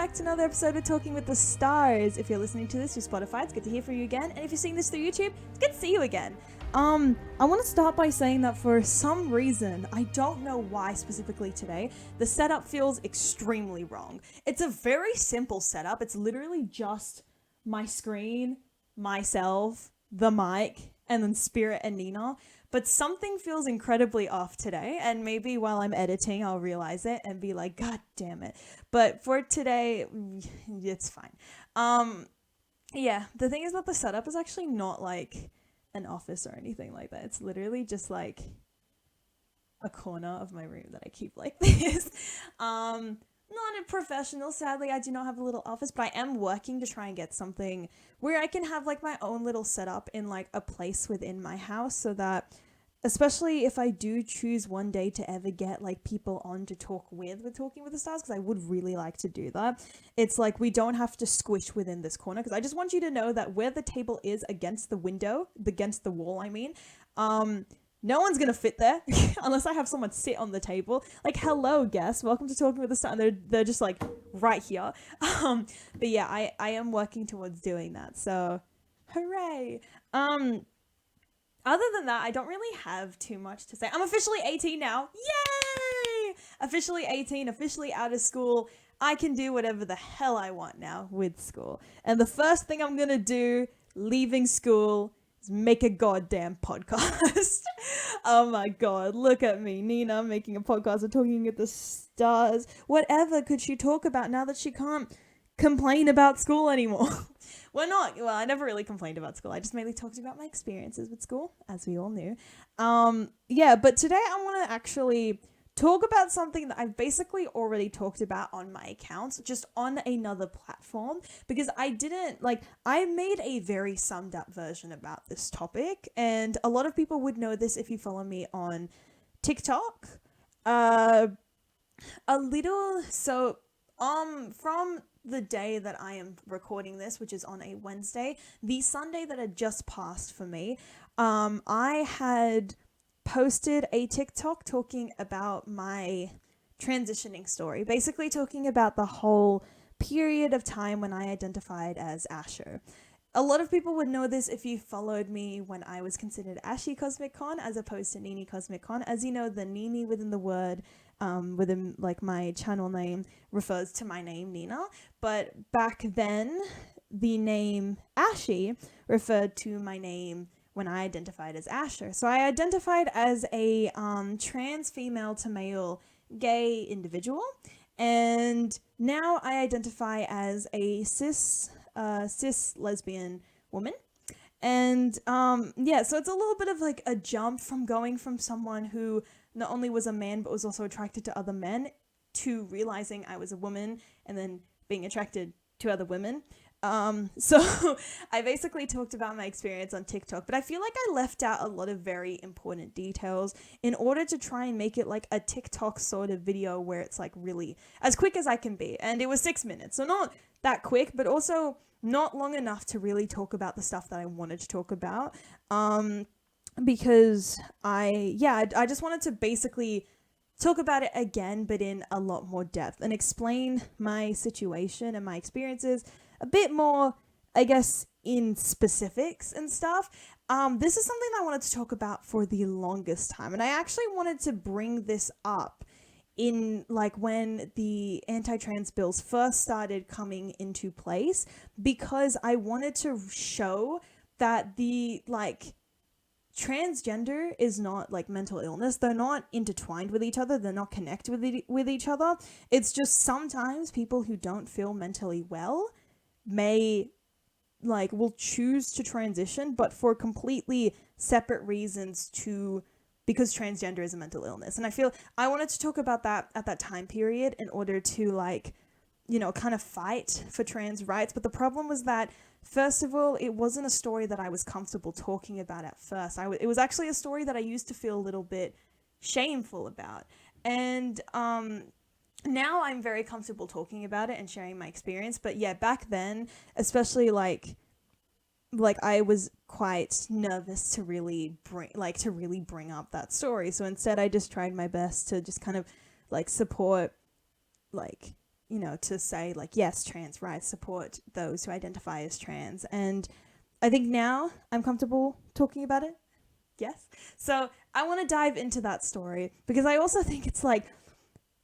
back to another episode of Talking with the Stars. If you're listening to this through Spotify, it's good to hear from you again. And if you're seeing this through YouTube, it's good to see you again. I want to start by saying that for some reason, I don't know why specifically today, the setup feels extremely wrong. It's a very simple setup. It's literally just my screen, myself, the mic, and then Spirit and Nina. But something feels incredibly off today, and maybe while I'm editing, I'll realize it and be like, God damn it. But for today, it's fine. Yeah, the thing is that the setup is actually not like an office or anything like that. It's literally just like a corner of my room that I keep like this. Not a professional, sadly. I do not have a little office, but I am working to try and get something where I can have like my own little setup in like a place within my house, so that especially if I do choose one day to ever get like people on to talk with Talking with the Stars, because I would really like to do that. It's like we don't have to squish within this corner, because I just want you to know that where the table is against the window, against the wall, I mean, no one's gonna fit there unless I have someone sit on the table. Like, hello, guests, welcome to Talking with the Stars. They're just like right here. But yeah, I am working towards doing that. So, hooray! Other than that, I don't really have too much to say. I'm officially 18 now. Yay! Officially 18, officially out of school. I can do whatever the hell I want now with school. And the first thing I'm gonna do, leaving school, is make a goddamn podcast. Oh my god, look at me. Nina making a podcast of Talking with the Stars. Whatever could she talk about now that she can't complain about school anymore? Well, I never really complained about school. I just mainly talked about my experiences with school, as we all knew. Yeah, but today I want to actually talk about something that I've basically already talked about on my accounts, just on another platform, because I made a very summed up version about this topic, and a lot of people would know this if you follow me on TikTok. From the day that I am recording this, which is on a Wednesday, the Sunday that had just passed for me, I had posted a TikTok talking about my transitioning story, basically talking about the whole period of time when I identified as Asher. A lot of people would know this if you followed me when I was considered Ashy Cosmic Con as opposed to Nini Cosmic Con. As you know, the Nini within the word, within like my channel name, refers to my name, Nina. But back then, the name Ashy referred to my name when I identified as Asher. So I identified as a trans female to male gay individual. And now I identify as a cis lesbian woman. And yeah, so it's a little bit of like a jump from going from someone who not only was a man but was also attracted to other men to realizing I was a woman and then being attracted to other women. So I basically talked about my experience on TikTok, but I feel like I left out a lot of very important details in order to try and make it like a TikTok sort of video where it's like really as quick as I can be. And it was 6 minutes, so not that quick, but also not long enough to really talk about the stuff that I wanted to talk about. Because I just wanted to basically talk about it again, but in a lot more depth and explain my situation and my experiences a bit more, I guess, in specifics and stuff. This is something that I wanted to talk about for the longest time, and I actually wanted to bring this up in like when the anti-trans bills first started coming into place, because I wanted to show that the like transgender is not like mental illness. They're not intertwined with each other. They're not connected with each other. It's just sometimes people who don't feel mentally well will choose to transition, but for completely separate reasons because transgender is a mental illness. And I feel I wanted to talk about that at that time period in order to like, you know, kind of fight for trans rights. But the problem was that, first of all, it wasn't a story that I was comfortable talking about at first. It was actually a story that I used to feel a little bit shameful about. And now I'm very comfortable talking about it and sharing my experience. But yeah, back then, especially like I was quite nervous to really bring up that story. So instead I just tried my best to just kind of like support like to say like, yes, trans rights, support those who identify as trans. And I think now I'm comfortable talking about it. Yes. So I want to dive into that story because I also think it's like,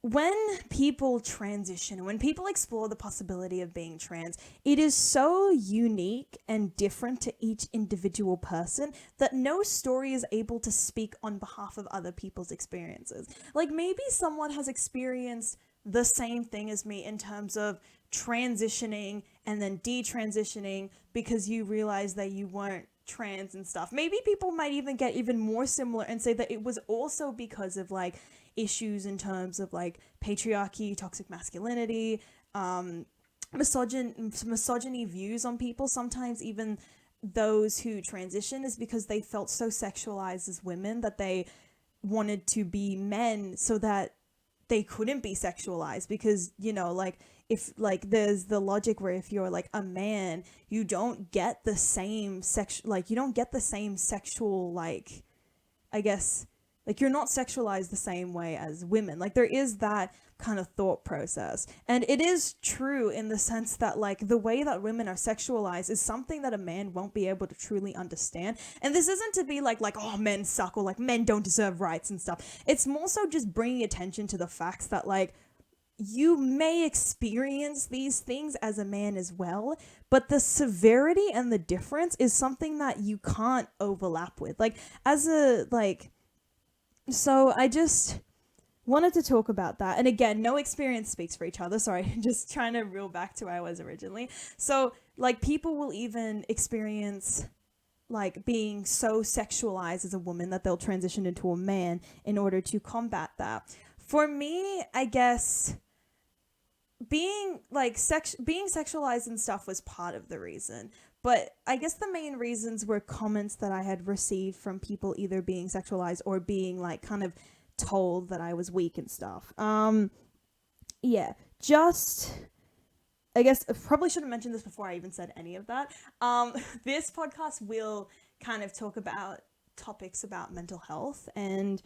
when people transition, when people explore the possibility of being trans, it is so unique and different to each individual person that no story is able to speak on behalf of other people's experiences. Like, maybe someone has experienced the same thing as me in terms of transitioning and then detransitioning because you realize that you weren't trans and stuff. Maybe people might even get even more similar and say that it was also because of like issues in terms of like patriarchy, toxic masculinity, misogyny views on people. Sometimes even those who transition is because they felt so sexualized as women that they wanted to be men so that they couldn't be sexualized, because like, if like there's the logic where if you're like a man, you don't get the same sexual like, I guess, like, you're not sexualized the same way as women. Like, there is that kind of thought process. And it is true in the sense that, like, the way that women are sexualized is something that a man won't be able to truly understand. And this isn't to be like, oh, men suck, or like men don't deserve rights and stuff. It's more so just bringing attention to the facts that, like, you may experience these things as a man as well, but the severity and the difference is something that you can't overlap with. Like, so I just wanted to talk about that. And again, no experience speaks for each other. Sorry, just trying to reel back to where I was originally. So, like, people will even experience like being so sexualized as a woman that they'll transition into a man in order to combat that. For me, I guess being sexualized and stuff was part of the reason. But I guess the main reasons were comments that I had received from people either being sexualized or being like kind of told that I was weak and stuff. Yeah, just, I guess I probably should have mentioned this before I even said any of that. This podcast will kind of talk about topics about mental health and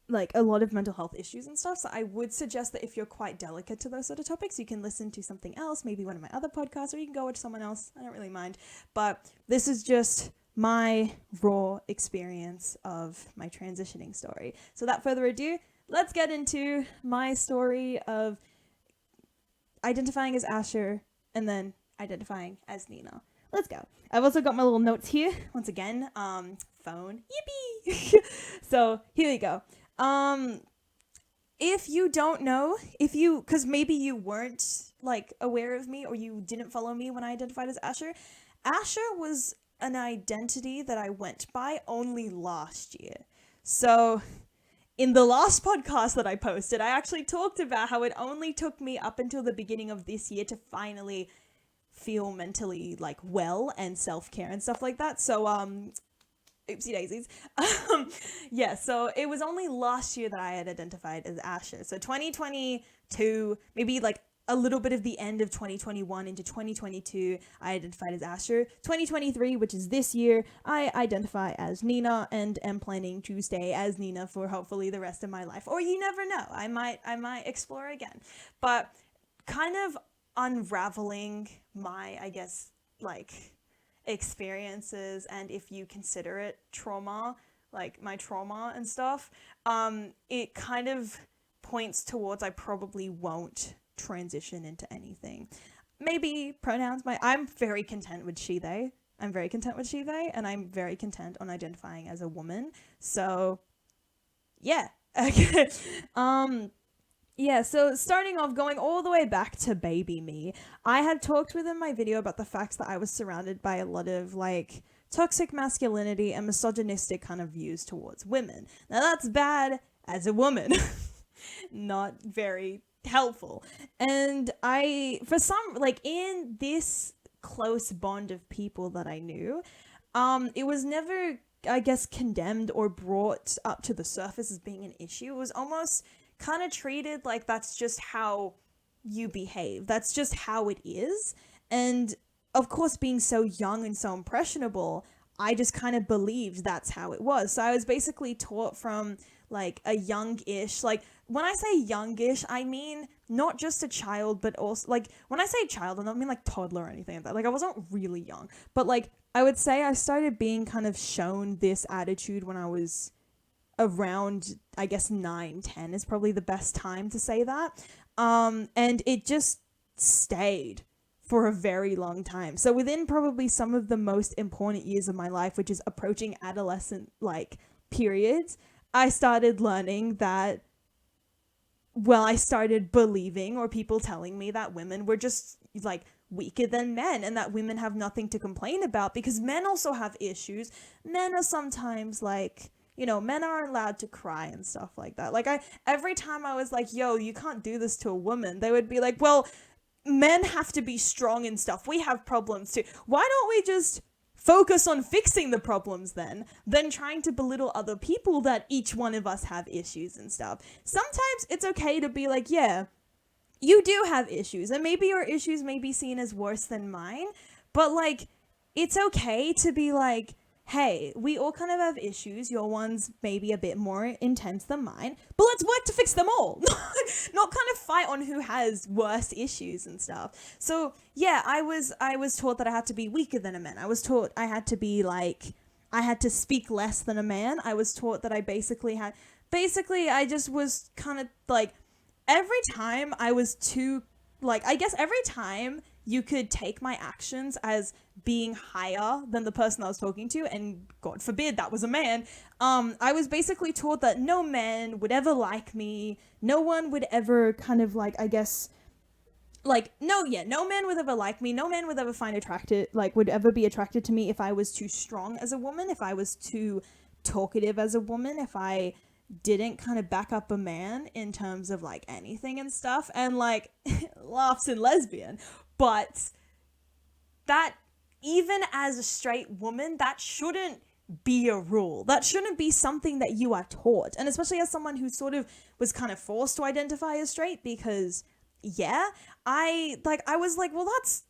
like a lot of mental health issues and stuff. So I would suggest that if you're quite delicate to those sort of topics, you can listen to something else, maybe one of my other podcasts, or you can go with someone else. I don't really mind. But this is just my raw experience of my transitioning story. So without further ado, let's get into my story of identifying as Asher and then identifying as Nina. Let's go. I've also got my little notes here. Once again, phone. Yippee! So here we go. If you don't know, because maybe you weren't like aware of me or you didn't follow me when I identified as Asher was an identity that I went by only last year. So in the last podcast that I posted, I actually talked about how it only took me up until the beginning of this year to finally feel mentally like well and self-care and stuff like that. So oopsie daisies. Yeah, so it was only last year that I had identified as Asher. So 2022, maybe like a little bit of the end of 2021 into 2022, I identified as Asher. 2023, which is this year, I identify as Nina and am planning to stay as Nina for hopefully the rest of my life. Or you never know, I might explore again. But kind of unraveling my, I guess, like, experiences, and if you consider it trauma, like my trauma and stuff, it kind of points towards I probably won't transition into anything. Maybe pronouns, I'm very content with she, they. I'm very content with she, they, and I'm very content on identifying as a woman. So, yeah. Okay. Yeah, so starting off, going all the way back to baby me, I had talked within my video about the facts that I was surrounded by a lot of, like, toxic masculinity and misogynistic kind of views towards women. Now, that's bad as a woman. Not very helpful. And for some, like, in this close bond of people that I knew, it was never, I guess, condemned or brought up to the surface as being an issue. It was almost kind of treated like that's just how you behave. That's just how it is. And of course, being so young and so impressionable, I just kind of believed that's how it was. So I was basically taught from like a youngish, like when I say youngish, I mean not just a child, but also like when I say child, I don't mean like toddler or anything like that. Like I wasn't really young, but like I would say I started being kind of shown this attitude when I was around, I guess 9, 10 is probably the best time to say that. And it just stayed for a very long time. So within probably some of the most important years of my life, which is approaching adolescent like periods, I started learning that, well, I started believing, or people telling me, that women were just like weaker than men and that women have nothing to complain about because men also have issues. Men are sometimes like, you know, men aren't allowed to cry and stuff like that. Like every time I was like, yo, you can't do this to a woman, they would be like, well, men have to be strong and stuff. We have problems too. Why don't we just focus on fixing the problems then trying to belittle other people that each one of us have issues and stuff. Sometimes it's okay to be like, yeah, you do have issues, and maybe your issues may be seen as worse than mine, but like, it's okay to be like, hey, we all kind of have issues. Your one's maybe a bit more intense than mine, but let's work to fix them all. Not kind of fight on who has worse issues and stuff. So yeah, I was taught that I had to be weaker than a man. I was taught I had to be like, I had to speak less than a man. I was taught that I I just was kind of like, every time I was too, like, I guess every time you could take my actions as being higher than the person I was talking to, and God forbid that was a man, I was basically taught that no man would ever like me, no one would ever kind of like, I guess, like, no man would ever like me, no man would ever find attracted, like, would ever be attracted to me if I was too strong as a woman, if I was too talkative as a woman, if I didn't kind of back up a man in terms of like anything and stuff, and like, laughs and lesbian. But that, even as a straight woman, that shouldn't be a rule. That shouldn't be something that you are taught. And especially as someone who sort of was kind of forced to identify as straight, because yeah, I was like, well, that's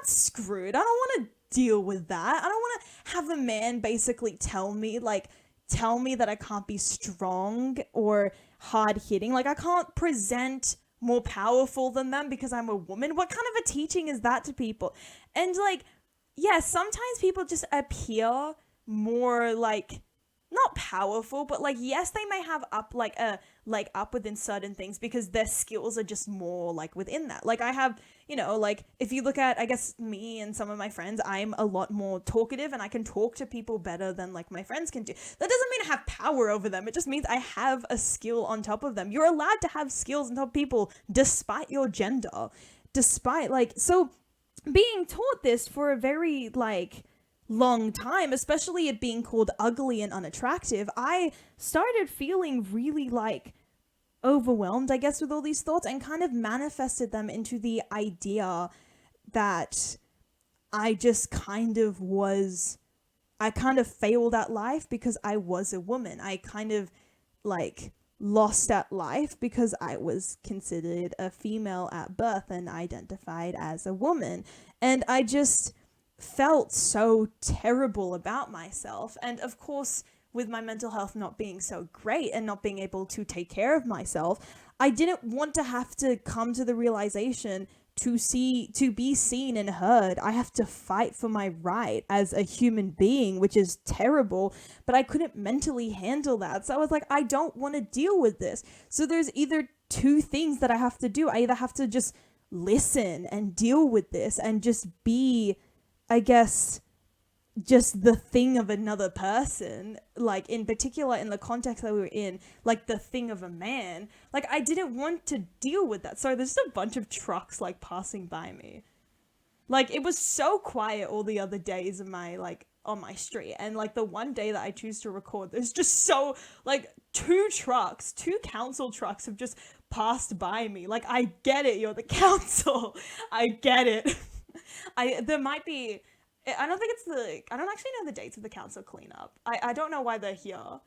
screwed. I don't want to deal with that. I don't want to have a man basically tell me that I can't be strong or hard hitting. Like, I can't present more powerful than them because I'm a woman. What kind of a teaching is that to people? And like, yeah, sometimes people just appear more like, not powerful, but like, yes, they may have up within certain things because their skills are just more like within that. Like, I have, you know, like, if you look at, I guess, me and some of my friends, I'm a lot more talkative and I can talk to people better than like my friends can do. That doesn't mean I have power over them. It just means I have a skill on top of them. You're allowed to have skills on top of people despite your gender, despite like, so being taught this for a very like long time, especially it being called ugly and unattractive, I started feeling really like overwhelmed, I guess, with all these thoughts, and kind of manifested them into the idea that I just kind of failed at life because I was a woman. I kind of like lost at life because I was considered a female at birth and identified as a woman. And I just felt so terrible about myself. And of course, with my mental health not being so great and not being able to take care of myself, I didn't want to have to come to the realization to be seen and heard. I have to fight for my right as a human being, which is terrible, but I couldn't mentally handle that. So I was like, I don't want to deal with this. So there's either two things that I have to do. I either have to just listen and deal with this and just be, I guess, just the thing of another person, like in particular in the context that we were in, like the thing of a man. Like, I didn't want to deal with that. Sorry, there's just a bunch of trucks like passing by me. Like, it was so quiet all the other days of my, like, on my street, and like the one day that I choose to record, there's just so, like, two council trucks have just passed by me. Like, I get it, you're the council. I get it. There might be, I don't actually know the dates of the council cleanup. I don't know why they're here.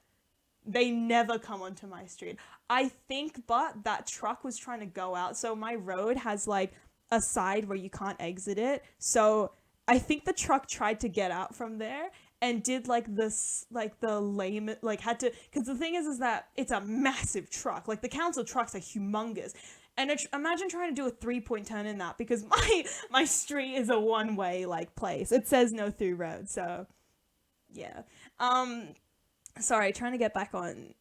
They never come onto my street. I think, but that truck was trying to go out. So my road has like a side where you can't exit it. So I think the truck tried to get out from there and did like this, like the lame, like had to, because the thing is that it's a massive truck. Like the council trucks are humongous. And imagine trying to do a 3-point turn in that, because my street is a one-way like place. It says no through road, so yeah. Sorry, trying to get back on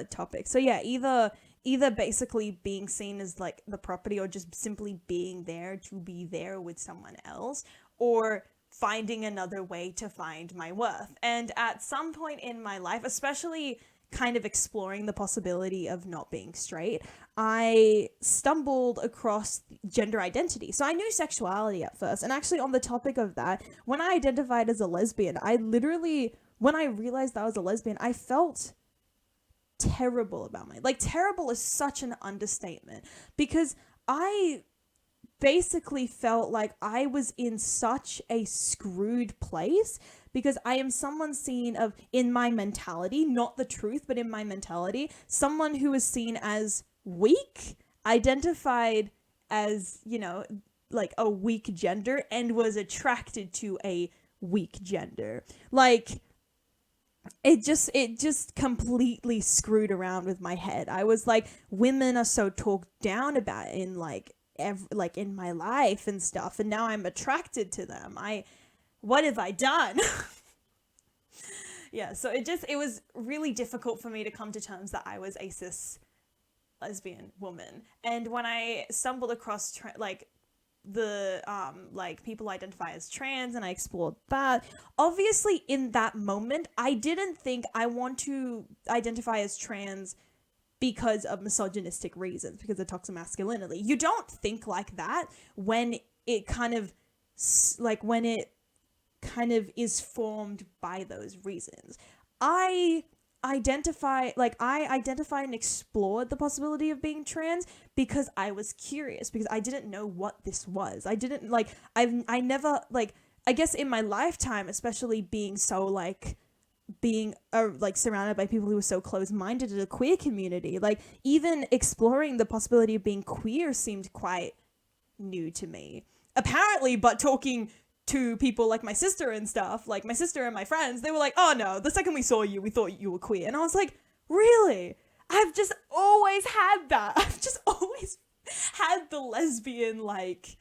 topic. So yeah, either basically being seen as like the property, or just simply being there to be there with someone else, or finding another way to find my worth. And at some point in my life, especially kind of exploring the possibility of not being straight, I stumbled across gender identity. So I knew sexuality at first. And actually, on the topic of that, when I identified as a lesbian, I literally, when I realized that I was a lesbian, I felt terrible about my, like, terrible is such an understatement, because I basically felt like I was in such a screwed place, because I am someone seen of, in my mentality, not the truth, but in my mentality, someone who is seen as weak, identified as, you know, like a weak gender, and was attracted to a weak gender. Like, it just completely screwed around with my head. I was like, women are so talked down about in like like in my life and stuff, and now I'm attracted to them. What have I done? Yeah, so it was really difficult for me to come to terms that I was a cis lesbian woman. And when I stumbled across like the like people identify as trans, and I explored that, obviously in that moment I didn't think I want to identify as trans because of misogynistic reasons, because of toxic masculinity. You don't think like that when it kind of is formed by those reasons. I identified and explored the possibility of being trans because I was curious, because I didn't know what this was. I didn't like, I never, like, I guess in my lifetime, especially being so like being like surrounded by people who were so close-minded in the queer community, like even exploring the possibility of being queer seemed quite new to me, apparently. But talking to people like my sister and stuff, like my sister and my friends, they were like, oh no, the second we saw you, we thought you were queer. And I was like, really? I've just always had that. I've just always had the lesbian, like,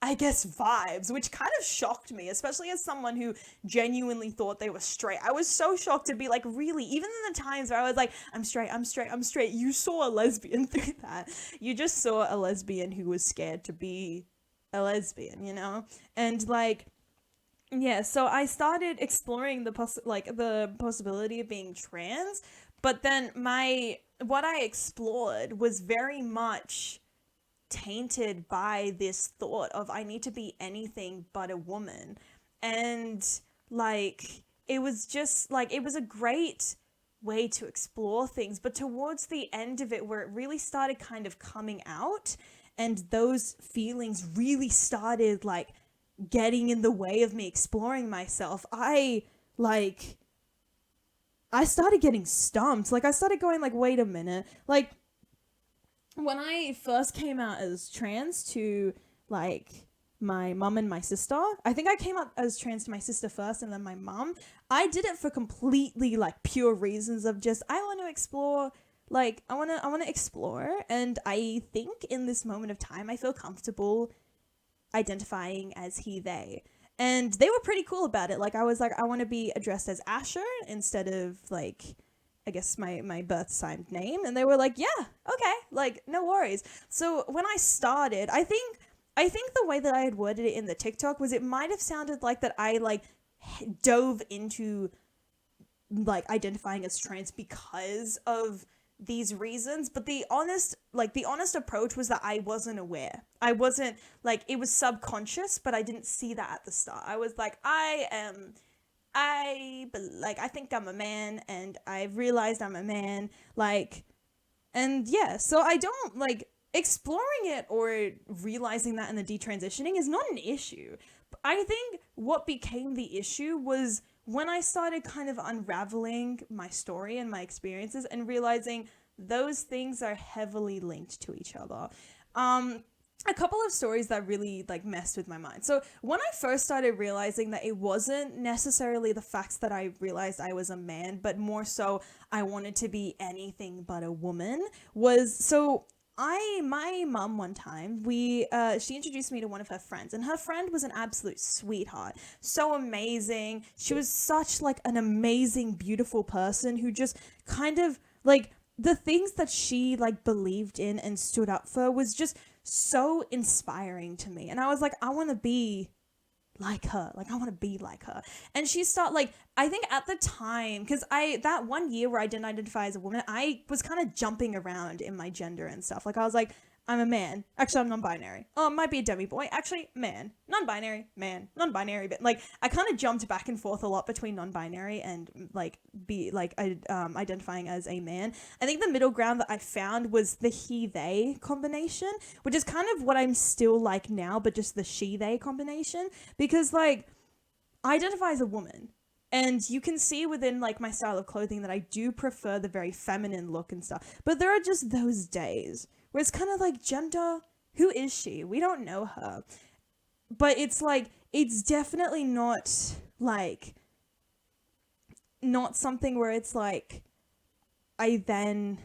I guess, vibes, which kind of shocked me, especially as someone who genuinely thought they were straight. I was so shocked to be like, really? Even in the times where I was like, I'm straight, you saw a lesbian through that. You just saw a lesbian who was scared to be a lesbian, you know? And like, yeah, so I started exploring the possibility of being trans, but then what I explored was very much tainted by this thought of I need to be anything but a woman. And like, it was just like, it was a great way to explore things, but towards the end of it, where it really started kind of coming out, and those feelings really started like getting in the way of me exploring myself, I started getting stumped. Like, I started going like, wait a minute, like, when I first came out as trans to like my mum and my sister, I think I came out as trans to my sister first and then my mum. I did it for completely like pure reasons of just, I want to explore, like I want to explore, and I think in this moment of time I feel comfortable identifying as he they. And they were pretty cool about it. Like, I was like, I want to be addressed as Asher instead of like, I guess my birth sign name. And they were like, yeah, okay, like no worries. So when I started, I think the way that I had worded it in the TikTok was, it might have sounded like that I like dove into like identifying as trans because of these reasons, but the honest approach was that I wasn't aware. I wasn't like, it was subconscious, but I didn't see that at the start. I was like, I think I'm a man, and I've realized I'm a man, like, and yeah, so I don't like exploring it or realizing that in the detransitioning is not an issue. I think what became the issue was when I started kind of unraveling my story and my experiences and realizing those things are heavily linked to each other. a couple of stories that really like messed with my mind. So when I first started realizing that it wasn't necessarily the fact that I realized I was a man, but more so I wanted to be anything but a woman, was so my mum one time, we she introduced me to one of her friends, and her friend was an absolute sweetheart, so amazing. She was such like an amazing, beautiful person who just kind of like the things that she like believed in and stood up for was just so inspiring to me. And I was like, I want to be like her. Like I want to be like her. And she started like I think at the time because I that one year where I didn't identify as a woman, I was kind of jumping around in my gender and stuff. Like I was like, I'm a man. Actually, I'm non-binary. Oh, it might be a demi boy. Actually, man. Non-binary, man. Non-binary. But like, I kind of jumped back and forth a lot between non-binary and like identifying as a man. I think the middle ground that I found was the he/they combination, which is kind of what I'm still like now, but just the she/they combination. Because like, I identify as a woman. And you can see within like my style of clothing that I do prefer the very feminine look and stuff. But there are just those days where it's kind of like, gender, who is she? We don't know her. But it's like, it's definitely not like, not something where it's like, I then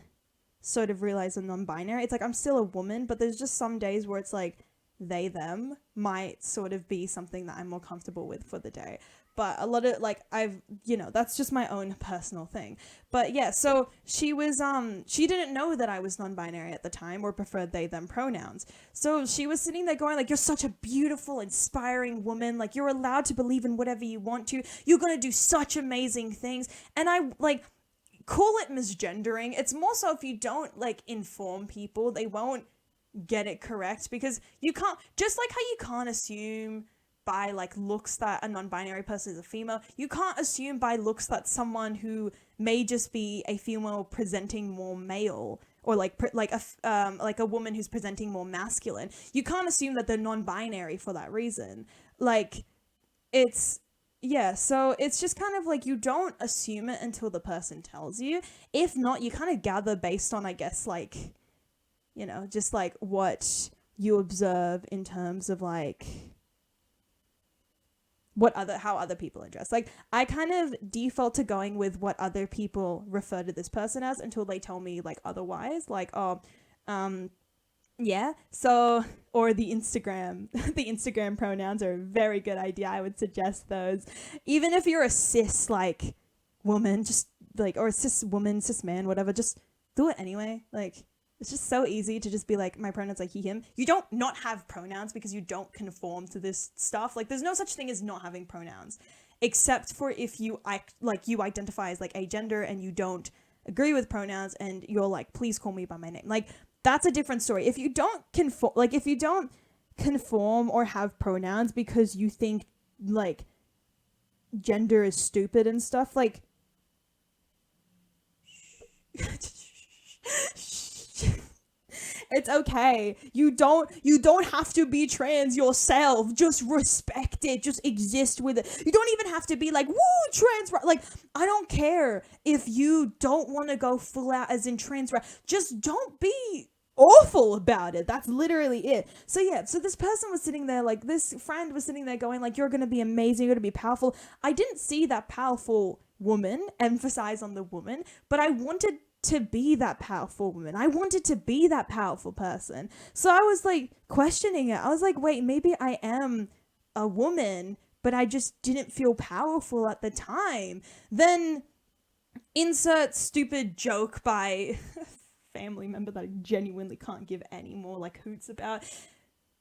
sort of realize I'm non-binary. It's like, I'm still a woman, but there's just some days where it's like, they, them might sort of be something that I'm more comfortable with for the day. But a lot of like that's just my own personal thing. But yeah, so she was she didn't know that I was non-binary at the time or preferred they them pronouns. So she was sitting there going like, you're such a beautiful, inspiring woman, like you're allowed to believe in whatever you want to, you're gonna do such amazing things. And I like call it misgendering. It's more so if you don't like inform people, they won't get it correct, because you can't, just like how you can't assume by like looks that a non-binary person is a female, you can't assume by looks that someone who may just be a female presenting more male, or like a woman who's presenting more masculine, you can't assume that they're non-binary for that reason. Like it's yeah, so it's just kind of like you don't assume it until the person tells you. If not, you kind of gather based on, I guess, like, just like what you observe in terms of like how other people address. Like I kind of default to going with what other people refer to this person as until they tell me like otherwise. Like, yeah. So, or the Instagram, the Instagram pronouns are a very good idea. I would suggest those. Even if you're a cis like woman, just like, or a cis woman, cis man, whatever, just do it anyway. Like, it's just so easy to just be like, my pronouns like he, him. You don't not have pronouns because you don't conform to this stuff. Like, there's no such thing as not having pronouns, except for if you you identify as like a gender and you don't agree with pronouns and you're like, please call me by my name. Like, that's a different story. If you don't conform or have pronouns because you think like gender is stupid and stuff, like it's okay. You don't have to be trans yourself. Just respect it. Just exist with it. You don't even have to be like, woo, trans. Like, I don't care if you don't want to go full out as in trans. Just don't be awful about it. That's literally it. So yeah, so this person was sitting there, like this friend was sitting there going like, you're going to be amazing. You're going to be powerful. I didn't see that powerful woman, emphasize on the woman, but I wanted to be that powerful woman. I wanted to be that powerful person. So I was like questioning it. I was like, wait, maybe I am a woman, but I just didn't feel powerful at the time. Then insert stupid joke by a family member that I genuinely can't give any more like hoots about.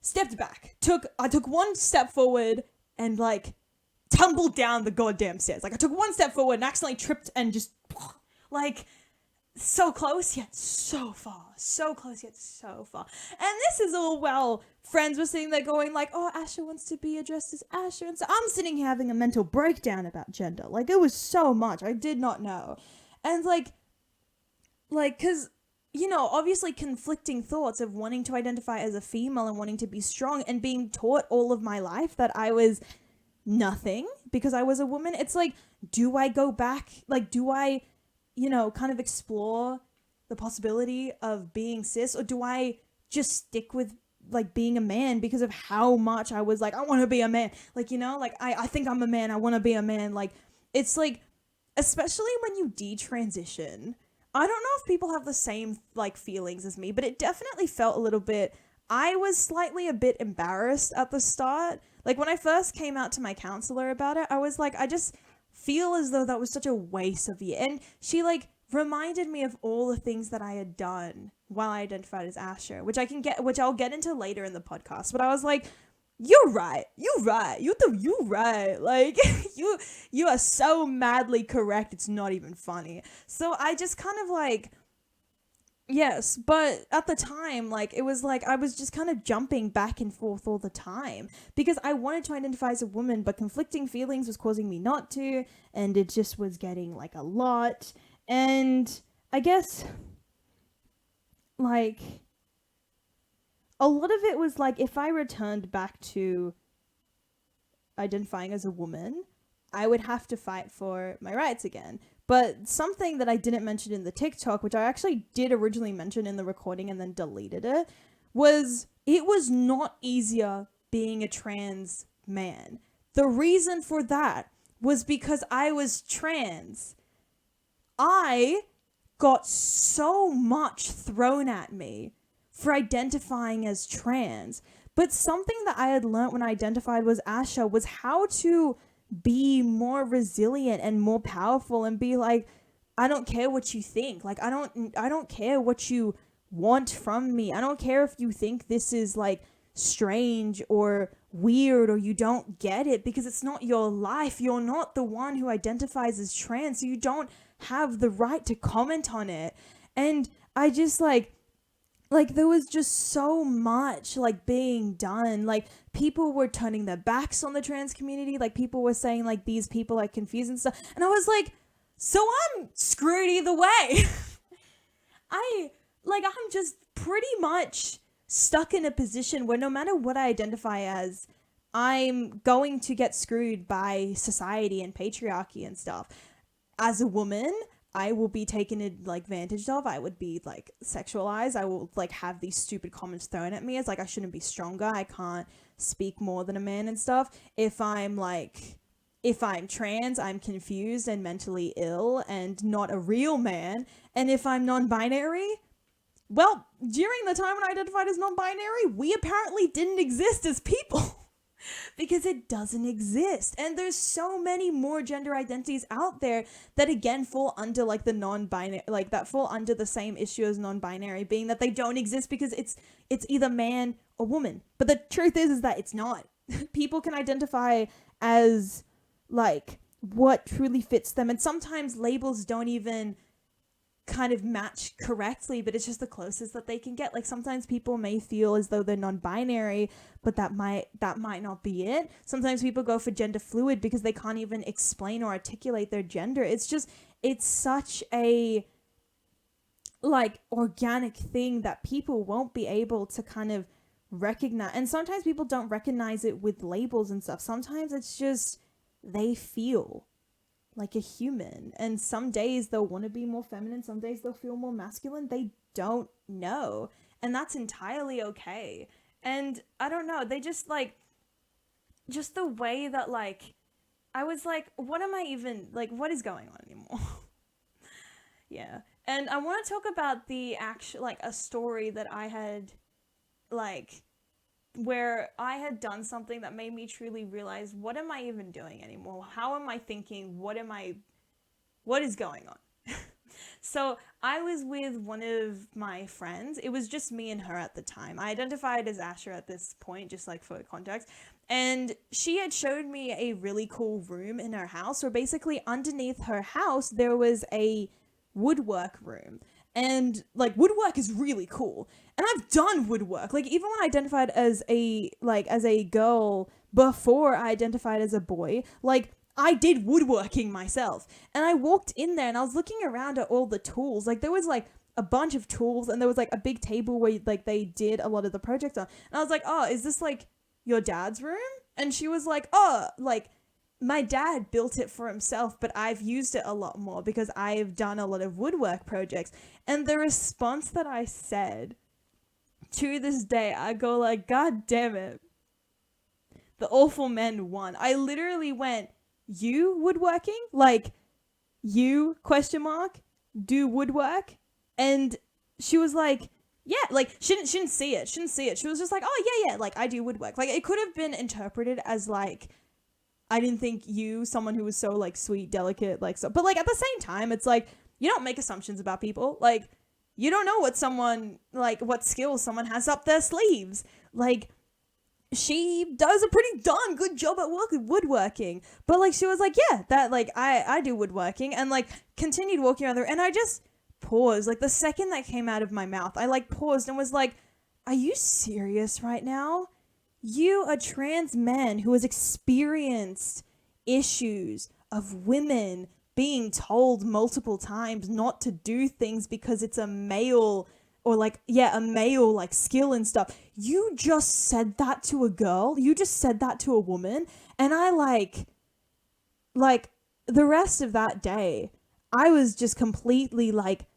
Stepped back. I took one step forward and like tumbled down the goddamn stairs. Like I took one step forward and accidentally tripped and just like so close yet so far. So close yet so far. And this is all well, friends were sitting there going like, oh, Asher wants to be addressed as Asher. And so I'm sitting here having a mental breakdown about gender. Like it was so much. I did not know. And like, cause, obviously conflicting thoughts of wanting to identify as a female and wanting to be strong and being taught all of my life that I was nothing because I was a woman. It's like, do I go back? Like, do I kind of explore the possibility of being cis, or do I just stick with like being a man because of how much I was like, I want to be a man. Like, you know, like I think I'm a man. I want to be a man. Like, it's like, especially when you detransition. I don't know if people have the same like feelings as me, but it definitely felt a little bit. I was slightly a bit embarrassed at the start. Like when I first came out to my counselor about it, I was like, I just feel as though that was such a waste of year. And she like reminded me of all the things that I had done while I identified as Asher, which I'll get into later in the podcast. But I was like, you're right. You're right. Like you are so madly correct. It's not even funny. So I just kind of like, yes, but at the time, like, it was like I was just kind of jumping back and forth all the time because I wanted to identify as a woman, but conflicting feelings was causing me not to, and it just was getting like a lot. And I guess, like, a lot of it was like if I returned back to identifying as a woman, I would have to fight for my rights again. But something that I didn't mention in the TikTok, which I actually did originally mention in the recording and then deleted it, was it was not easier being a trans man. The reason for that was because I was trans. I got so much thrown at me for identifying as trans. But something that I had learned when I identified was Asha was how to be more resilient and more powerful and be like, I don't care what you think. Like, I don't care what you want from me. I don't care if you think this is like strange or weird or you don't get it because it's not your life. You're not the one who identifies as trans, so you don't have the right to comment on it. And I just like there was just so much like being done. Like people were turning their backs on the trans community. Like people were saying like these people are confused and stuff. And I was like, so I'm screwed either way. I'm just pretty much stuck in a position where no matter what I identify as, I'm going to get screwed by society and patriarchy and stuff. As a woman, I will be taken advantage of. I would be like sexualized. I will like have these stupid comments thrown at me as like I shouldn't be stronger. I can't speak more than a man and stuff. If I'm trans, I'm confused and mentally ill and not a real man. And if I'm non-binary, well, during the time when I identified as non-binary, we apparently didn't exist as people. Because it doesn't exist. And there's so many more gender identities out there that again fall under like the non-binary, like that fall under the same issue as non-binary, being that they don't exist because it's either man or woman. But the truth is that it's not. People can identify as like what truly fits them, and sometimes labels don't even kind of match correctly, but it's just the closest that they can get. Like sometimes people may feel as though they're non-binary, but that might not be it. Sometimes people go for gender fluid because they can't even explain or articulate their gender. It's such a like organic thing that people won't be able to kind of recognize. And sometimes people don't recognize it with labels and stuff. Sometimes it's just they feel like a human, and some days they'll want to be more feminine, some days they'll feel more masculine. They don't know, and that's entirely okay. And I don't know, they just like just the way that like I was like, what am I even like, what is going on anymore? Yeah. And I want to talk about the actual like a story that I had like where I had done something that made me truly realize, what am I even doing anymore? How am I thinking? What is going on? So I was with one of my friends. It was just me and her at the time. I identified as Asher at this point, just like for context. And she had showed me a really cool room in her house where basically underneath her house, there was a woodwork room. And like woodwork is really cool. And I've done woodwork. Like even when I identified as a girl before I identified as a boy, like I did woodworking myself. And I walked in there and I was looking around at all the tools. Like there was like a bunch of tools and there was like a big table where like they did a lot of the projects on. And I was like, "Oh, is this like your dad's room?" And she was like, "Oh, like my dad built it for himself, but I've used it a lot more because I've done a lot of woodwork projects." And the response that I said to this day, I go like, God damn it. The awful men won. I literally went, you woodworking? Like, you, ? Do woodwork? And she was like, yeah, like, she didn't see it. She was just like, oh, yeah, like, I do woodwork. Like, it could have been interpreted as, like, I didn't think you, someone who was so, like, sweet, delicate, like, so. But, like, at the same time, it's like, you don't make assumptions about people. Like, you don't know what skills someone has up their sleeves. Like, she does a pretty darn good job at woodworking. But, like, she was like, yeah, that, like, I do woodworking. And, like, continued walking around there. And I just paused. Like, the second that came out of my mouth, I, like, paused and was like, are you serious right now? You, a trans man who has experienced issues of women being told multiple times not to do things because it's a male or a male like skill and stuff. You just said that to a girl. You just said that to a woman. And I like the rest of that day, I was just completely like,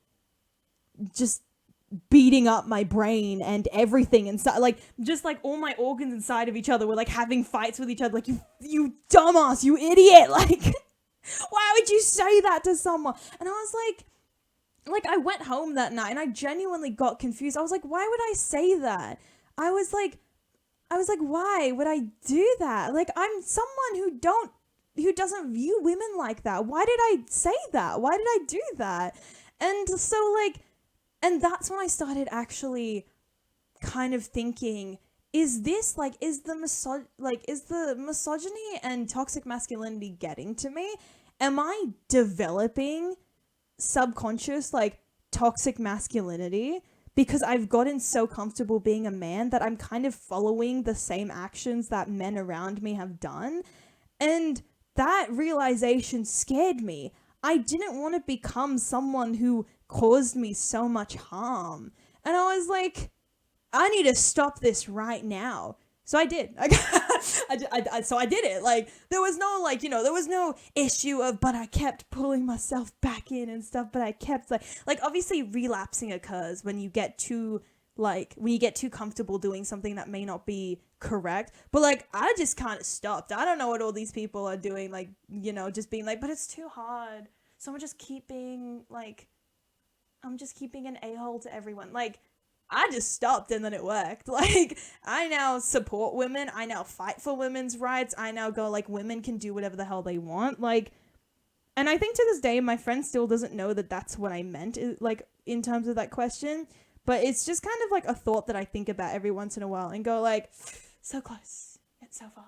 just beating up my brain and everything inside, like just like all my organs inside of each other were like having fights with each other, like you dumbass, you idiot, like why would you say that to someone? And I was like I went home that night and I genuinely got confused. I was like, why would I say that? I was like, why would I do that? Like, I'm someone who doesn't view women like that. Why did I say that? Why did I do that? And so like, and that's when I started actually kind of thinking, is this like, is the misogyny and toxic masculinity getting to me? Am I developing subconscious like toxic masculinity because I've gotten so comfortable being a man that I'm kind of following the same actions that men around me have done? And that realization scared me. I didn't want to become someone who caused me so much harm. And I was like, I need to stop this right now. So I did. So I did it. Like, there was no, like, you know, there was no issue of, but I kept pulling myself back in and stuff, but I kept, like obviously relapsing occurs when you get too, comfortable doing something that may not be correct. But, like, I just kind of stopped. I don't know what all these people are doing, like, you know, just being like, but it's too hard. So I'm just keeping an a-hole to everyone. Like, I just stopped and then it worked. Like, I now support women. I now fight for women's rights. I now go, like, women can do whatever the hell they want. Like, and I think to this day, my friend still doesn't know that that's what I meant, like, in terms of that question. But it's just kind of, like, a thought that I think about every once in a while and go, like, so close, yet so far.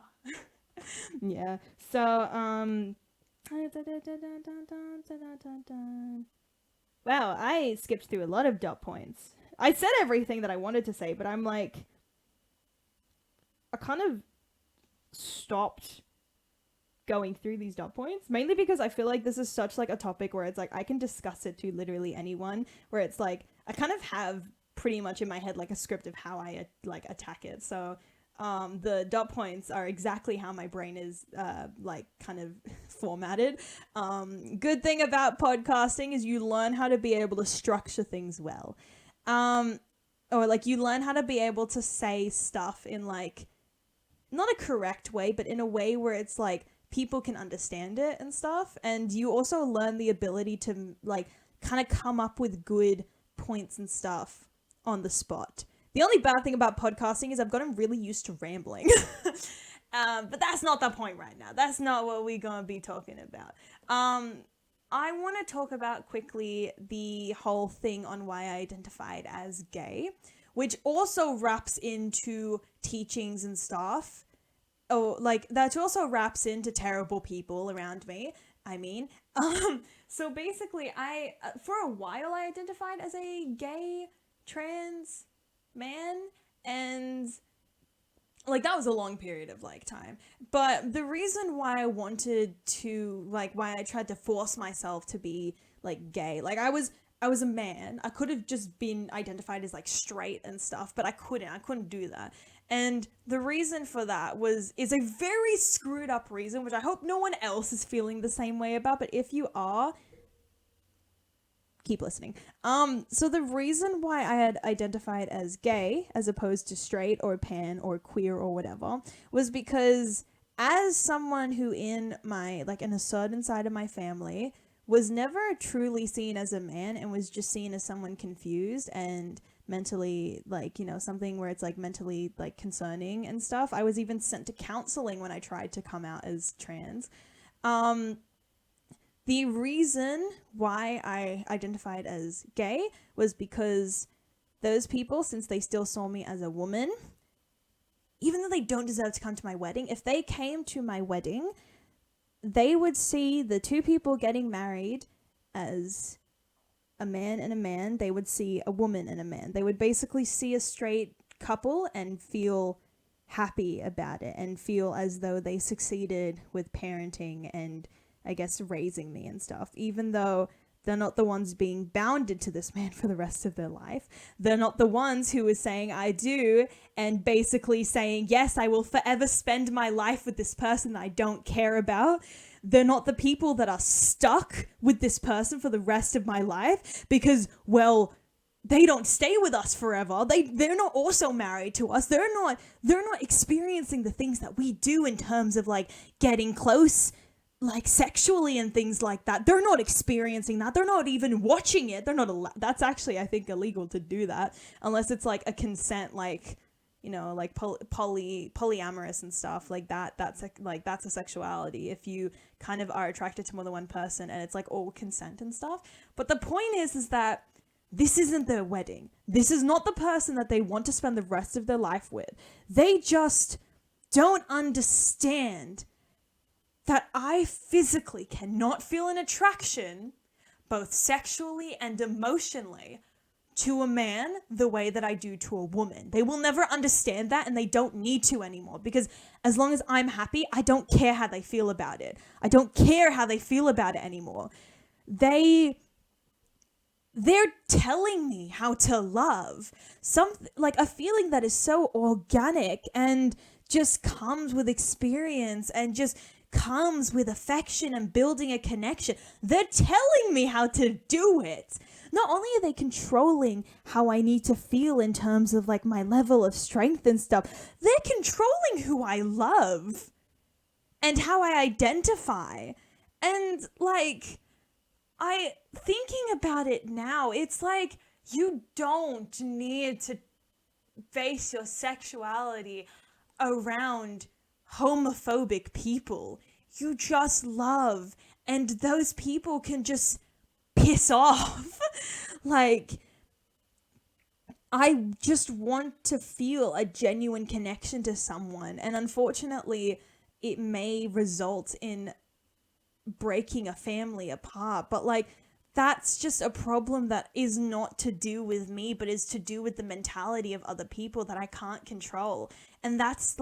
Yeah. So, wow, I skipped through a lot of dot points. I said everything that I wanted to say, but I'm like, I kind of stopped going through these dot points, mainly because I feel like this is such like a topic where it's like I can discuss it to literally anyone, where it's like I kind of have pretty much in my head like a script of how I like attack it. So the dot points are exactly how my brain is like kind of formatted. Good thing about podcasting is you learn how to be able to structure things well. Or like you learn how to be able to say stuff in like not a correct way, but in a way where it's like people can understand it and stuff. And you also learn the ability to like kind of come up with good points and stuff on the spot. The only bad thing about podcasting is I've gotten really used to rambling. But that's not the point right now. That's not what we're going to be talking about. I want to talk about quickly the whole thing on why I identified as gay, which also wraps into teachings and stuff. Oh, like that also wraps into terrible people around me. I mean, so basically I, for a while I identified as a gay trans man, and like that was a long period of like time. But the reason why I wanted to like why I tried to force myself to be like gay, like I was a man. I could have just been identified as like straight and stuff, but I couldn't do that. And the reason for that is a very screwed up reason, which I hope no one else is feeling the same way about, but if you are, keep listening. So the reason why I had identified as gay as opposed to straight or pan or queer or whatever was because as someone who in a certain side of my family was never truly seen as a man and was just seen as someone confused and mentally something where it's mentally concerning and stuff. I was even sent to counseling when I tried to come out as trans. The reason why I identified as gay was because those people, since they still saw me as a woman, even though they don't deserve to come to my wedding, if they came to my wedding, they would see the two people getting married as a man and a man. They would see a woman and a man. They would basically see a straight couple and feel happy about it and feel as though they succeeded with parenting and, I guess, raising me and stuff, even though they're not the ones being bounded to this man for the rest of their life. They're not the ones who is saying, I do, and basically saying, yes, I will forever spend my life with this person that I don't care about. They're not the people that are stuck with this person for the rest of my life because, well, they don't stay with us forever. They're not also married to us. They're not experiencing the things that we do in terms of getting close sexually and things like that. They're not experiencing that. They're not even watching it. They're not that's actually, I think, illegal to do that unless it's a consent, polyamorous and stuff like that. That's a sexuality if you kind of are attracted to more than one person and it's all consent and stuff. But the point is that this isn't their wedding. This is not the person that they want to spend the rest of their life with. They just don't understand that I physically cannot feel an attraction, both sexually and emotionally, to a man the way that I do to a woman. They will never understand that, and they don't need to anymore, because as long as I'm happy, I don't care how they feel about it. I don't care how they feel about it anymore. They're telling me how to love. A feeling that is so organic and just comes with experience and just comes with affection and building a connection. They're telling me how to do it. Not only are they controlling how I need to feel in terms of my level of strength and stuff, they're controlling who I love and how I identify. And I thinking about it now, it's you don't need to base your sexuality around homophobic people. You just love, and those people can just piss off. I just want to feel a genuine connection to someone, and unfortunately it may result in breaking a family apart, but that's just a problem that is not to do with me, but is to do with the mentality of other people that I can't control. And that's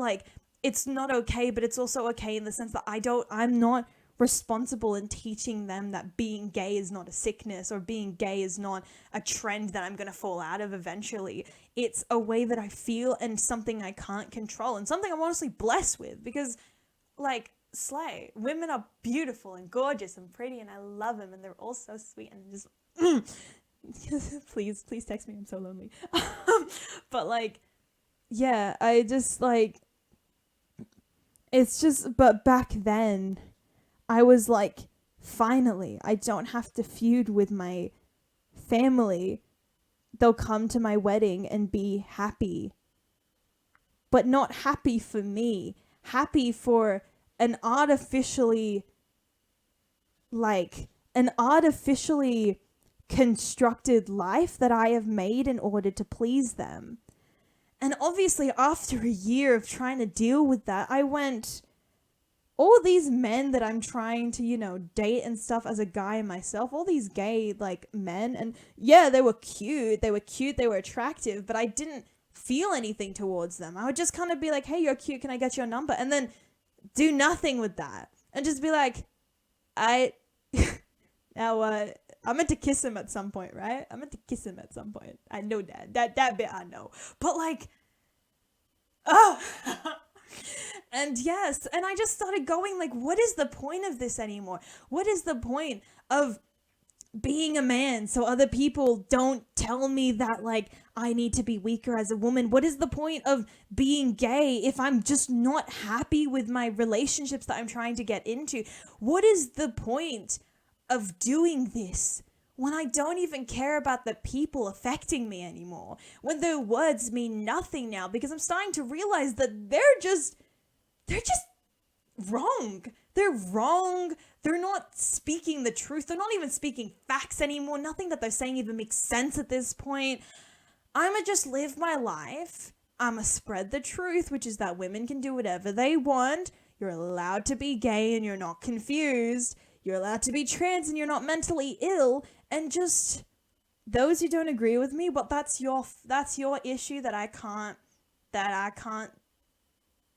it's not okay, but it's also okay in the sense that I'm not responsible in teaching them that being gay is not a sickness or being gay is not a trend that I'm going to fall out of eventually. It's a way that I feel and something I can't control and something I'm honestly blessed with, because slay. Women are beautiful and gorgeous and pretty, and I love them, and they're all so sweet and just please text me, I'm so lonely. But yeah, I just it's just, but back then I was finally, I don't have to feud with my family. They'll come to my wedding and be happy, but not happy for me, happy for an artificially constructed life that I have made in order to please them. And obviously after a year of trying to deal with that, I went, all these men that I'm trying to, date and stuff as a guy myself, all these gay men, and yeah, they were cute, they were attractive, but I didn't feel anything towards them. I would just kind of be hey, you're cute, can I get your number? And then do nothing with that and just be now I'm meant to kiss him at some point, right? I'm meant to kiss him at some point. I know that bit I know, but and yes, and I just started going what is the point of this anymore? What is the point of being a man so other people don't tell me that like I need to be weaker as a woman. What is the point of being gay if I'm just not happy with my relationships that I'm trying to get into? What is the point of doing this when I don't even care about the people affecting me anymore? When their words mean nothing now, because I'm starting to realize that they're just wrong. They're wrong. They're not speaking the truth. They're not even speaking facts anymore. Nothing that they're saying even makes sense at this point. I'ma just live my life. I'ma spread the truth, which is that women can do whatever they want. You're allowed to be gay and you're not confused. You're allowed to be trans and you're not mentally ill. And just those who don't agree with me, but that's your issue that I can't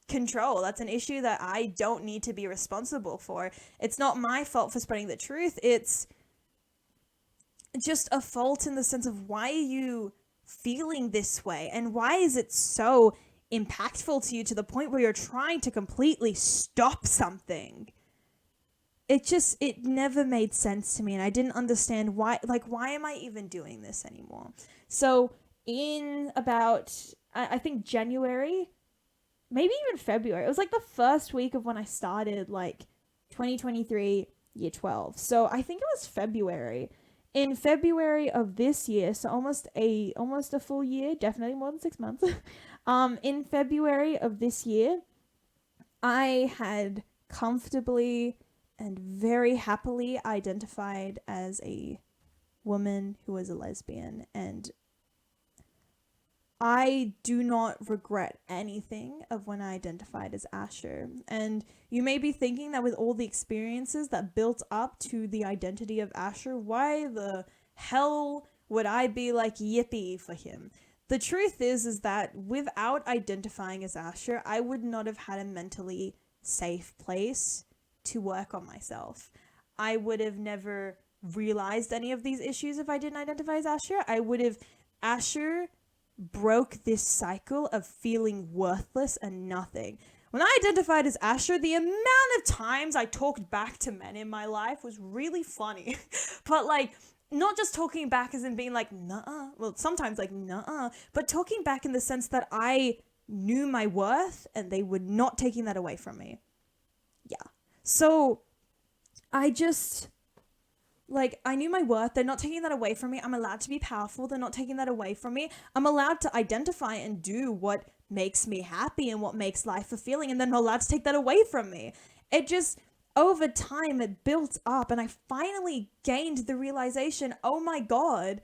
control. That's an issue that I don't need to be responsible for. It's not my fault for spreading the truth. It's just a fault in the sense of, why are you feeling this way? And why is it so impactful to you to the point where you're trying to completely stop something? It never made sense to me, and I didn't understand why am I even doing this anymore? So in about, I think January, maybe even February, it was like the first week of when I started like 2023 year 12. So I think it was February. In February of this year, so almost a full year, definitely more than 6 months. In February of this year, I had comfortably and very happily identified as a woman who was a lesbian, and I do not regret anything of when I identified as Asher. And you may be thinking that with all the experiences that built up to the identity of Asher, why the hell would I be like yippee for him? The truth is that without identifying as Asher, I would not have had a mentally safe place to work on myself. I would have never realized any of these issues if I didn't identify as Asher. Asher broke this cycle of feeling worthless and nothing. When I identified as Asher, the amount of times I talked back to men in my life was really funny. But like, not just talking back as in being like, nuh-uh. Well, sometimes like, nuh-uh. But talking back in the sense that I knew my worth and they were not taking that away from me. Yeah. So I just, like, I knew my worth. They're not taking that away from me. I'm allowed to be powerful. They're not taking that away from me. I'm allowed to identify and do what makes me happy and what makes life fulfilling, and they're not allowed to take that away from me. It just, over time, it built up, and I finally gained the realization, oh my God,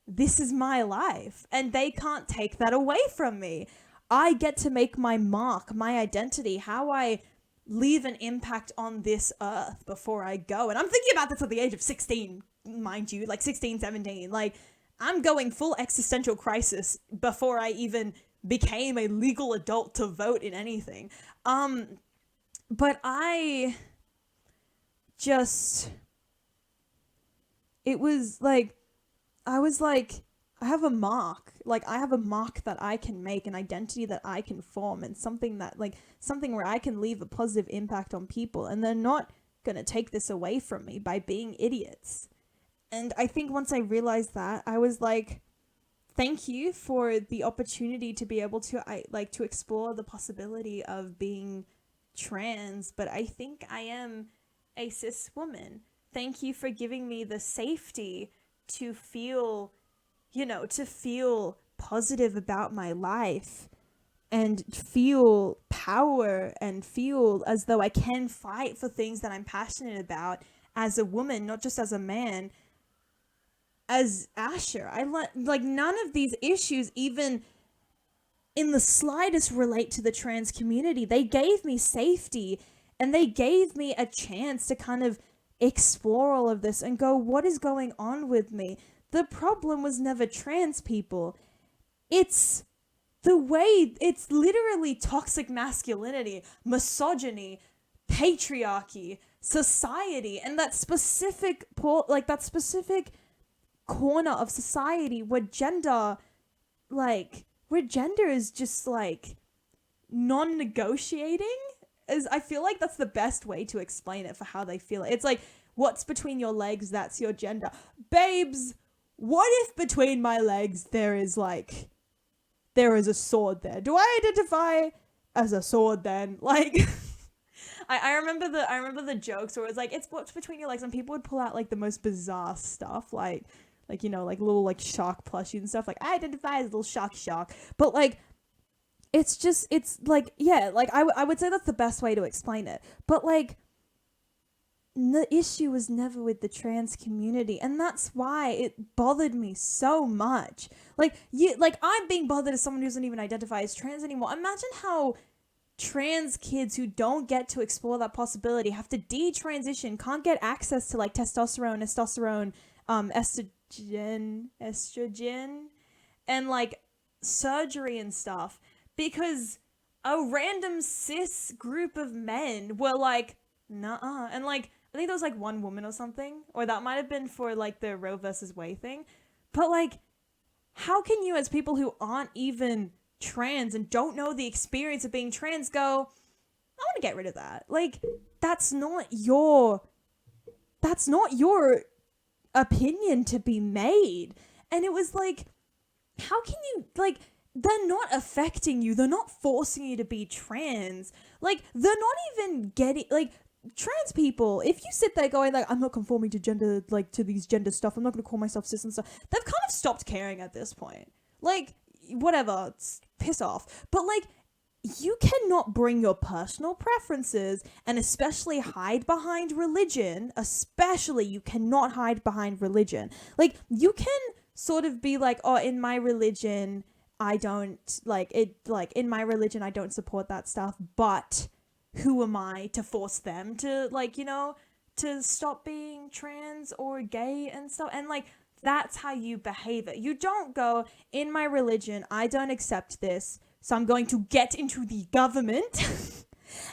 this is my life, and they can't take that away from me. I get to make my mark, my identity, how I leave an impact on this earth before I go. And I'm thinking about this at the age of 16, mind you, like 16, 17. Like, I'm going full existential crisis before I even became a legal adult to vote in anything. But I just, it was like, I was like, I have a mark. Like, I have a mark that I can make, an identity that I can form, and something where I can leave a positive impact on people, and they're not going to take this away from me by being idiots. And I think once I realized that, I was like, thank you for the opportunity to be able to, to explore the possibility of being trans, but I think I am a cis woman. Thank you for giving me the safety to feel positive about my life and feel power and feel as though I can fight for things that I'm passionate about as a woman, not just as a man. As Asher, none of these issues even in the slightest relate to the trans community. They gave me safety and they gave me a chance to kind of explore all of this and go, what is going on with me? The problem was never trans people. It's the way, it's literally toxic masculinity, misogyny, patriarchy, society, and that specific corner of society where gender is just like non-negotiating. I feel like that's the best way to explain it for how they feel. It's like what's between your legs, that's your gender. Babes, what if between my legs there is a sword there? Do I identify as a sword then? Like, I remember the jokes where it was like, it's what's between your legs, and people would pull out like the most bizarre stuff, like you know, like little like shark plushies and stuff. Like, I identify as a little shark, but like, it's like, yeah, like I would say that's the best way to explain it. But like, the issue was never with the trans community, and that's why it bothered me so much. Like, I'm being bothered as someone who doesn't even identify as trans anymore. Imagine how trans kids who don't get to explore that possibility have to detransition, can't get access to like testosterone, estrogen, and like surgery and stuff, because a random cis group of men were like, nah. And like, I think there was like one woman or something, or that might have been for like the Roe versus Wade thing. But like, how can you, as people who aren't even trans and don't know the experience of being trans, go, I want to get rid of that? Like, that's not your opinion to be made. And it was like, how can you, like, they're not affecting you, they're not forcing you to be trans, like, they're not even getting, like, trans people, if you sit there going like, I'm not conforming to gender, like to these gender stuff, I'm not going to call myself cis and stuff, they've kind of stopped caring at this point. Like, whatever, piss off. But like, you cannot bring your personal preferences and especially hide behind religion. Especially, you cannot hide behind religion. Like, you can sort of be like, oh, in my religion, I don't like it. Like, in my religion, I don't support that stuff. But who am I to force them to, like, you know, to stop being trans or gay and stuff? And like, that's how you behave it. You don't go, in my religion, I don't accept this, so I'm going to get into the government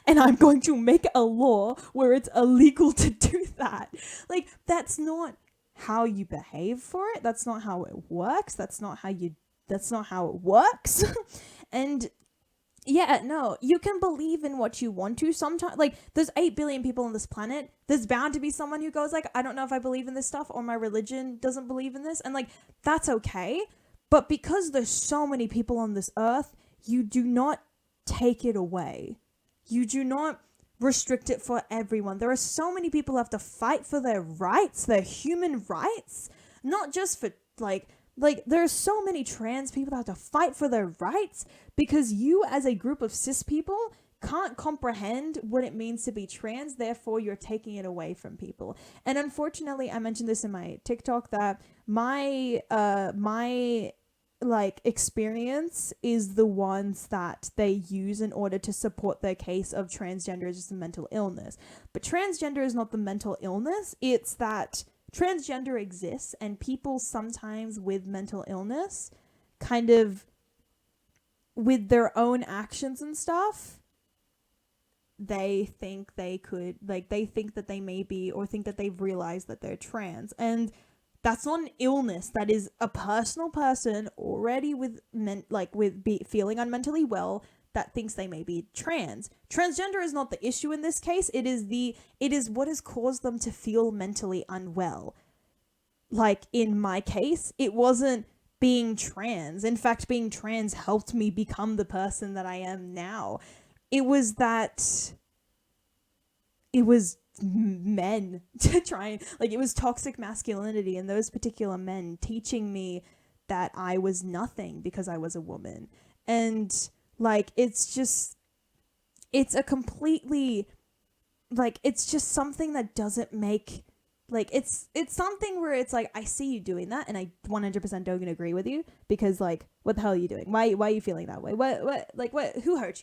and I'm going to make a law where it's illegal to do that. Like, that's not how you behave for it. That's not how it works. That's not how it works. And yeah, no, you can believe in what you want to. Sometimes, like, there's 8 billion people on this planet. There's bound to be someone who goes like, I don't know if I believe in this stuff, or my religion doesn't believe in this. And like, that's okay. But because there's so many people on this earth, you do not take it away. You do not restrict it for everyone. There are so many people who have to fight for their rights, their human rights, not just for like there are so many trans people that have to fight for their rights because you, as a group of cis people, can't comprehend what it means to be trans. Therefore, you're taking it away from people. And unfortunately, I mentioned this in my TikTok that my like experience is the ones that they use in order to support their case of transgender as just a mental illness. But transgender is not the mental illness. It's that transgender exists, and people sometimes with mental illness, kind of with their own actions and stuff, they think they could, like, they think that they may be, or think that they've realized that they're trans. And that's not an illness. That is a personal person already with feeling unmentally well that thinks they may be trans. Transgender is not the issue in this case. It is what has caused them to feel mentally unwell. Like, in my case, it wasn't being trans. In fact, being trans helped me become the person that I am now. It was men to try and, like, it was toxic masculinity and those particular men teaching me that I was nothing because I was a woman. And like, it's just something that doesn't make, like, it's something where it's like, I see you doing that and I 100% don't agree with you, because like, what the hell are you doing? Why are you feeling that way? Who hurt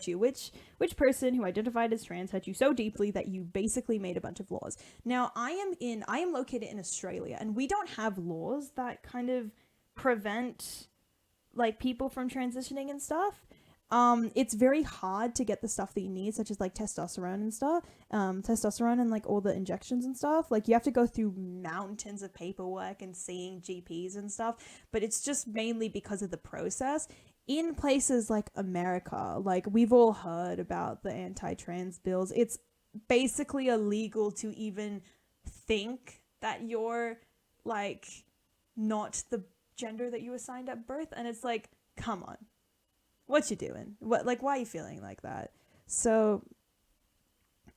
you? Which person who identified as trans hurt you so deeply that you basically made a bunch of laws? Now, I am located in Australia, and we don't have laws that kind of prevent like people from transitioning and stuff. It's very hard to get the stuff that you need, such as like testosterone and stuff, testosterone and like all the injections and stuff. Like, you have to go through mountains of paperwork and seeing GPs and stuff, but it's just mainly because of the process. In places like America, like, we've all heard about the anti-trans bills. It's basically illegal to even think that you're like not the gender that you assigned at birth, and it's like, come on, what you doing? What, like, why are you feeling like that? So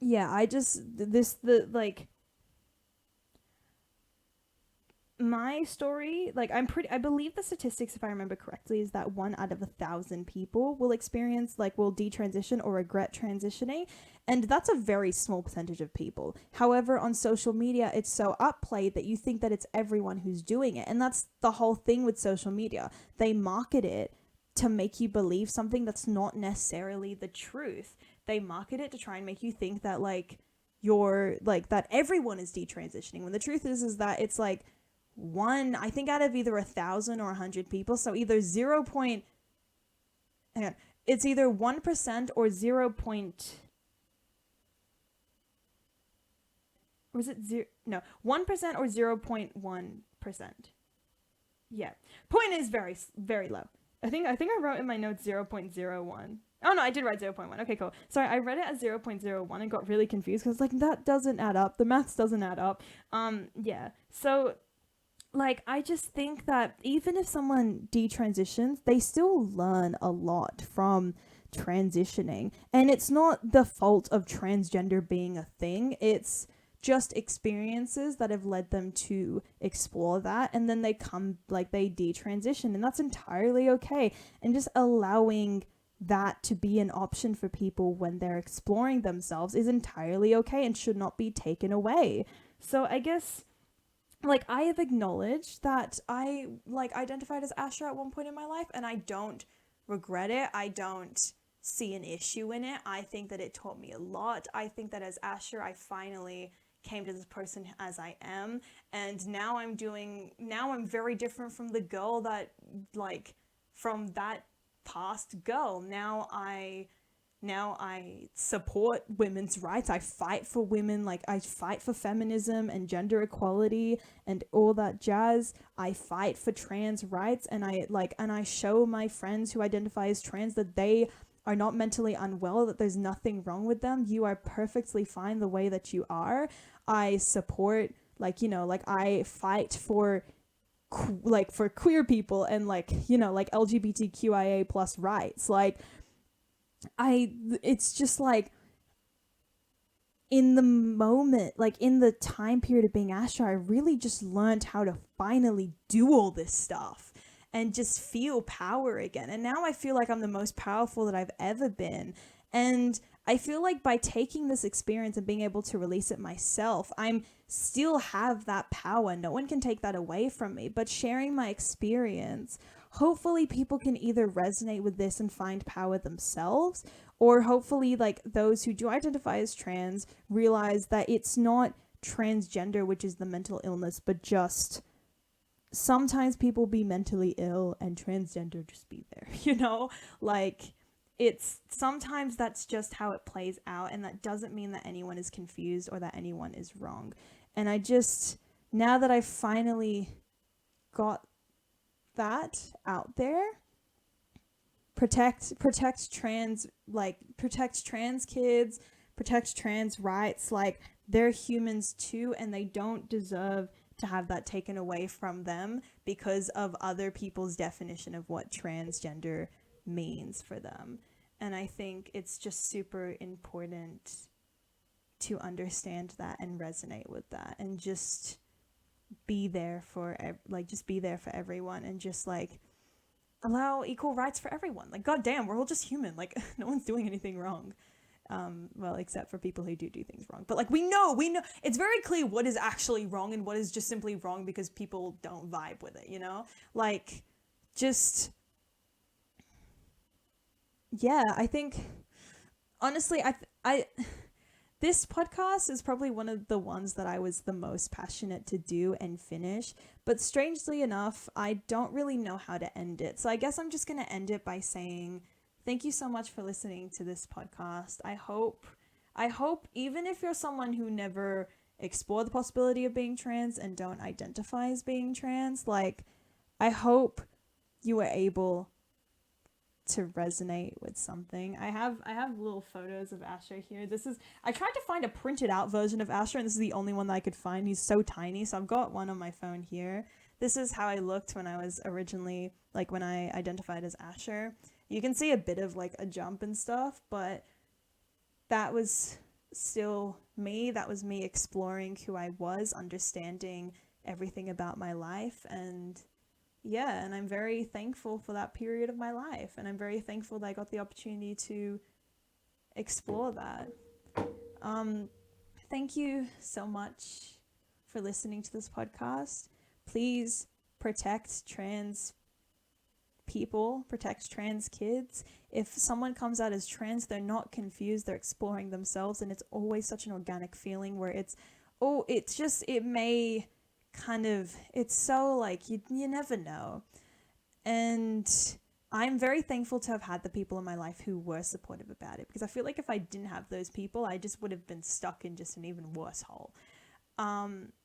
yeah, I just this the like my story, like, I believe the statistics, if I remember correctly, is that 1 out of 1,000 people will experience, like, will detransition or regret transitioning, and that's a very small percentage of people. However, on social media, it's so upplayed that you think that it's everyone who's doing it, and that's the whole thing with social media. They market it to make you believe something that's not necessarily the truth. They market it to try and make you think that, like, you're like, that everyone is detransitioning, when the truth is that it's like one, I think, out of either 1,000 or 100 people. So either hang on, it's either 1% or 0. Or is it 0? No, 1% or 0.1%. Yeah, point is very, very low. I think I wrote in my notes 0.01. Oh no, I did write 0.1. Okay, cool. Sorry, I read it as 0.01 and got really confused because, like, that doesn't add up. The maths doesn't add up. Yeah. So, like, I just think that even if someone detransitions, they still learn a lot from transitioning. And it's not the fault of transgender being a thing. It's just experiences that have led them to explore that, and then they detransition, and that's entirely okay. And just allowing that to be an option for people when they're exploring themselves is entirely okay and should not be taken away. So I guess, like, I have acknowledged that I, like, identified as Asher at one point in my life, and I don't regret it. I don't see an issue in it. I think that it taught me a lot. I think that as Asher, I finally came to this person as I am, and now I'm very different from the girl that, like, from that past girl. Now I support women's rights. I fight for women. Like, I fight for feminism and gender equality and all that jazz. I fight for trans rights, and I show my friends who identify as trans that they are not mentally unwell, that there's nothing wrong with them. You are perfectly fine the way that you are. I support, like, I fight for for queer people and, like, LGBTQIA plus rights. Like, it's just like, in the moment, like, in the time period of being Asher, I really just learned how to finally do all this stuff and just feel power again. And now I feel like I'm the most powerful that I've ever been. And I feel like by taking this experience and being able to release it myself, I'm still have that power. No one can take that away from me. But sharing my experience, hopefully people can either resonate with this and find power themselves, or hopefully, like, those who do identify as trans realize that it's not transgender, which is the mental illness, but just sometimes people be mentally ill and transgender just be there, like, it's sometimes that's just how it plays out, and that doesn't mean that anyone is confused or that anyone is wrong. And I just, now that I've finally got that out there, protect trans kids, protect trans rights. Like, they're humans too, and they don't deserve to have that taken away from them because of other people's definition of what transgender means for them. And I think it's just super important to understand that and resonate with that, and just be there for everyone, and just, like, allow equal rights for everyone. Like, goddamn, we're all just human. Like, no one's doing anything wrong. Well, except for people who do things wrong. But, like, we know it's very clear what is actually wrong and what is just simply wrong because people don't vibe with it, Like, just, yeah, I think, honestly, I this podcast is probably one of the ones that I was the most passionate to do and finish, but strangely enough, I don't really know how to end it. So I guess I'm just going to end it by saying thank you so much for listening to this podcast. I hope even if you're someone who never explored the possibility of being trans and don't identify as being trans, like, I hope you were able to resonate with something. I have little photos of Asher here. I tried to find a printed out version of Asher, and this is the only one that I could find. He's so tiny, so I've got one on my phone here. This is how I looked when I was originally, like, when I identified as Asher. You can see a bit of like a jump and stuff, but that was still me. That was me exploring who I was, understanding everything about my life. And yeah, and I'm very thankful for that period of my life, and I'm very thankful that I got the opportunity to explore that. Thank you so much for listening to this podcast. Please protect trans people, protect trans kids. If someone comes out as trans, they're not confused, they're exploring themselves, and it's always such an organic feeling where it's so like you never know. And I'm very thankful to have had the people in my life who were supportive about it, because I feel like if I didn't have those people, I just would have been stuck in just an even worse hole.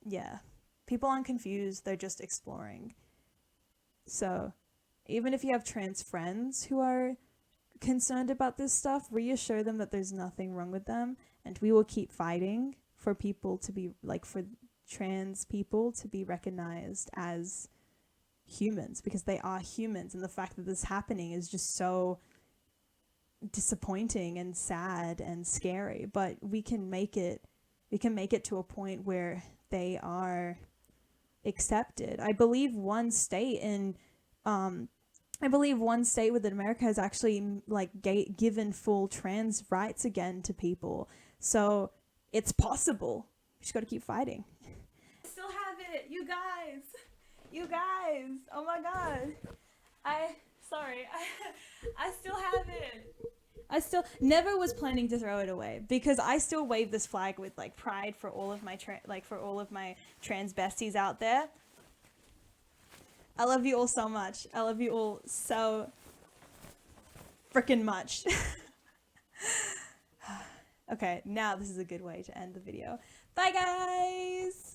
Yeah, people aren't confused, they're just exploring. So even if you have trans friends who are concerned about this stuff, reassure them that there's nothing wrong with them, and we will keep fighting for people to be like, for trans people to be recognized as humans, because they are humans, and the fact that this is happening is just so disappointing and sad and scary. But we can make it to a point where they are accepted. I believe one state within America has actually like given full trans rights again to people. So it's possible. We just got to keep fighting. I still have it, you guys. Oh my god. I still have it. I still never was planning to throw it away, because I still wave this flag with like pride for all of my trans besties out there. I love you all so much. I love you all so freaking much. Okay, now this is a good way to end the video. Bye guys!